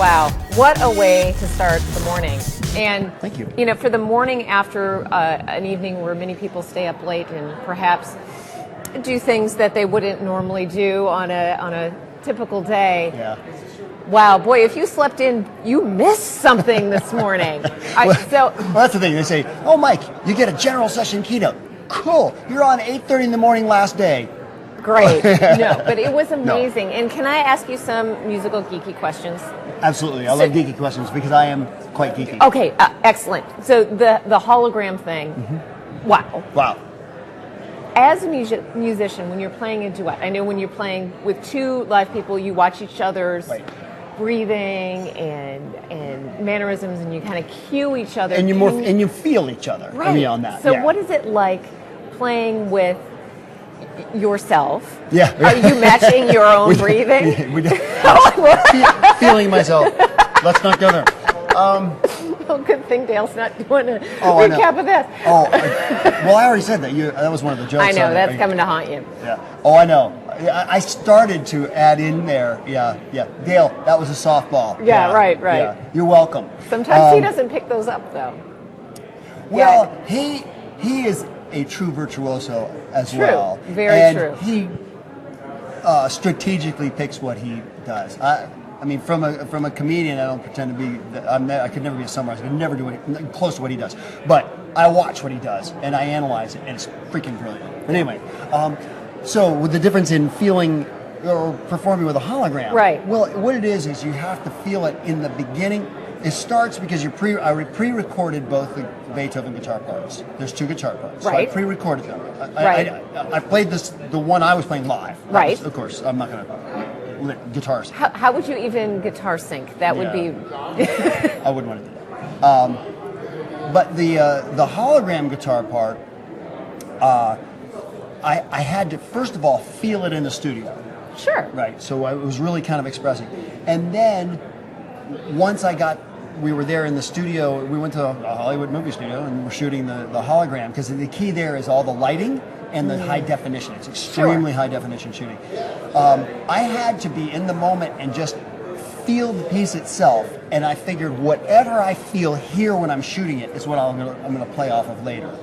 Wow, what a way to start the morning. And thank you. You know, for the morning after an evening where many people stay up late and perhaps do things that they wouldn't normally do on a typical day. Yeah. Wow, boy, if you slept in, you missed something this morning. Well, that's the thing. They say, oh, Mike, you get a general session keynote. Cool. You're on 8:30 in the morning last day. Great. No, but it was amazing. No. And can I ask you some musical geeky questions? Absolutely. I love geeky questions because I am quite geeky. Okay, excellent. So the hologram thing, wow. Wow. As a musician, when you're playing a duet, I know when you're playing with two live people, you watch each other's breathing and mannerisms, and you kind of cue each other. And you feel each other. Right. Beyond that. So what is it like playing with yourself? Yeah. Are you matching your own breathing? We do. Feeling myself. Let's not go there. Oh, good thing Dale's not doing a recap of this. Well, I already said that. That was one of the jokes. I know, that's coming to haunt you. Yeah. Oh, I know. I started to add in there. Yeah. Dale, that was a softball. Yeah, right. Yeah. You're welcome. Sometimes he doesn't pick those up, though. Well, he is a true virtuoso as well. Very true. He strategically picks what he does. I mean, from a comedian, I don't pretend to be. I could never be a songwriter. I could never do it close to what he does. But I watch what he does and I analyze it, and it's freaking brilliant. But anyway, so with the difference in feeling or performing with a hologram, right? Well, what it is you have to feel it in the beginning. It starts because I pre-recorded both the Beethoven guitar parts. There's two guitar parts. Right. So I pre-recorded them. Right. I played the one I was playing live. Right. Of course, I'm not going to guitars. How would you even guitar sync? That would be. I wouldn't want to do that. But the hologram guitar part, I had to first of all feel it in the studio. Sure. Right. So I was really kind of expressing, and then once we were there in the studio. We went to a Hollywood movie studio and we're shooting the hologram because the key there is all the lighting and the high definition. It's extremely high definition shooting. I had to be in the moment and just feel the piece itself, and I figured whatever I feel here when I'm shooting it is what I'm gonna play off of later.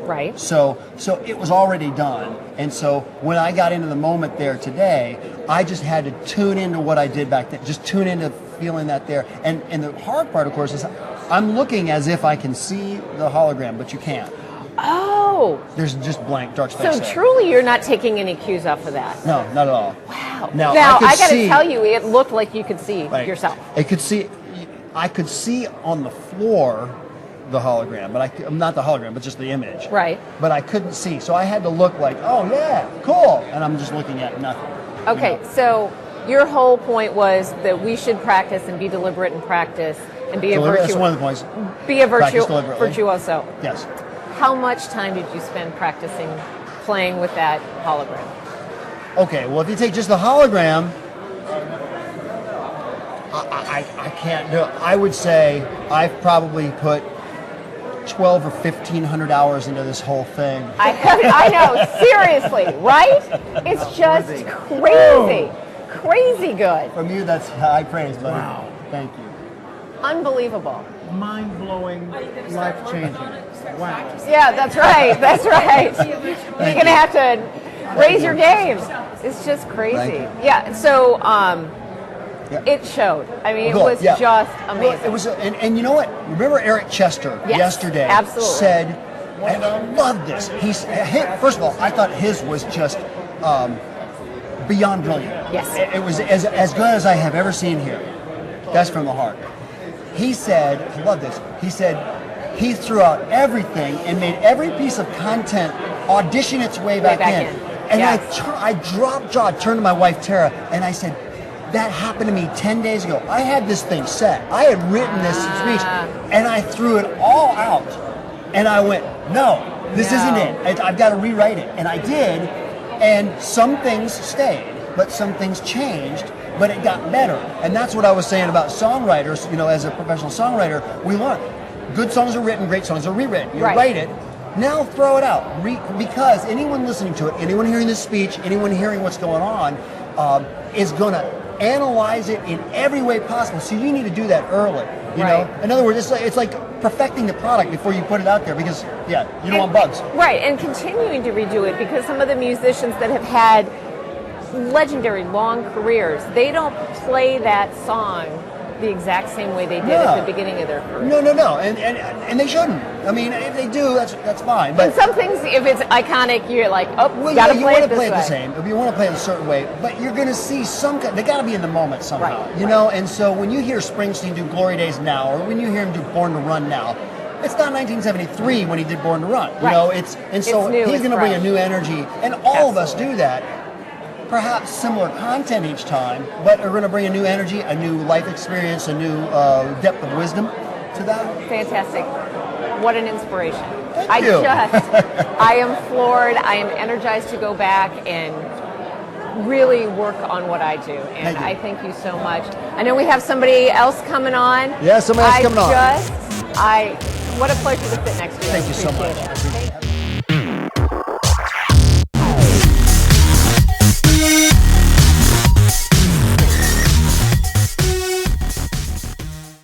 Right. So it was already done, and so when I got into the moment there today, I just had to tune into what I did back then. Just tune into feeling that there. And the hard part, of course, is I'm looking as if I can see the hologram, but you can't. Oh. There's just blank dark space. So truly, you're not taking any cues off of that. No, not at all. Wow. Now I got to tell you, it looked like you could see yourself. I could see on the floor the hologram, but I'm not the hologram, but just the image. Right. But I couldn't see, so I had to look like, oh yeah, cool, and I'm just looking at nothing. Okay, so your whole point was that we should practice and be deliberate in practice and be a virtuoso. That's one of the points. Be a virtuoso. Yes. How much time did you spend practicing playing with that hologram? Okay, well, if you take just the hologram, I can't do it. I would say I've probably put 12 or 1,500 hours into this whole thing. I know, seriously, right? It's just crazy good. From you, that's high praise, buddy. Wow. Thank you. Unbelievable. Mind-blowing, life-changing. Wow. Yeah, that's right. You're going to have to raise your game. It's just crazy. Yeah, so it showed. I mean, it was just amazing. Well, it was, and you know what? Remember Eric Chester yesterday said, and I love this. First of all, I thought his was just beyond brilliant. Yes. It was as good as I have ever seen here. That's from the heart. He said, I love this, he said he threw out everything and made every piece of content audition its way back in. And I dropped jaw, turned to my wife, Tara, and I said, that happened to me 10 days ago. I had this thing set. I had written this speech, and I threw it all out. And I went, no, this isn't it. I've got to rewrite it. And I did, and some things stayed, but some things changed, but it got better. And that's what I was saying about songwriters. You know, as a professional songwriter, we learn. Good songs are written, great songs are rewritten. You write it, now throw it out. Because anyone listening to it, anyone hearing this speech, anyone hearing what's going on, is going to analyze it in every way possible. So you need to do that early. You know, in other words, it's like perfecting the product before you put it out there, because you don't want bugs. Right, and continuing to redo it, because some of the musicians that have had legendary long careers, they don't play that song the exact same way they did at the beginning of their career. No, and they shouldn't. I mean, if they do, that's fine. But and some things, if it's iconic, you're like, oh, well, gotta you play want it to play it this the way. same. If you want to play it a certain way, but you're going to see they got to be in the moment somehow. Right, you know, and so when you hear Springsteen do Glory Days now, or when you hear him do Born to Run now, it's not 1973 when he did Born to Run. You know, so it's new, he's going to bring a fresh. new energy, and all of us do that. Perhaps similar content each time, but are going to bring a new energy, a new life experience, a new depth of wisdom to that. Fantastic. What an inspiration. Thank you. I am floored. I am energized to go back and really work on what I do. And I thank you so much. I know we have somebody else coming on. Yeah, somebody else coming on. What a pleasure to sit next to you. Thank you so Appreciate much. it.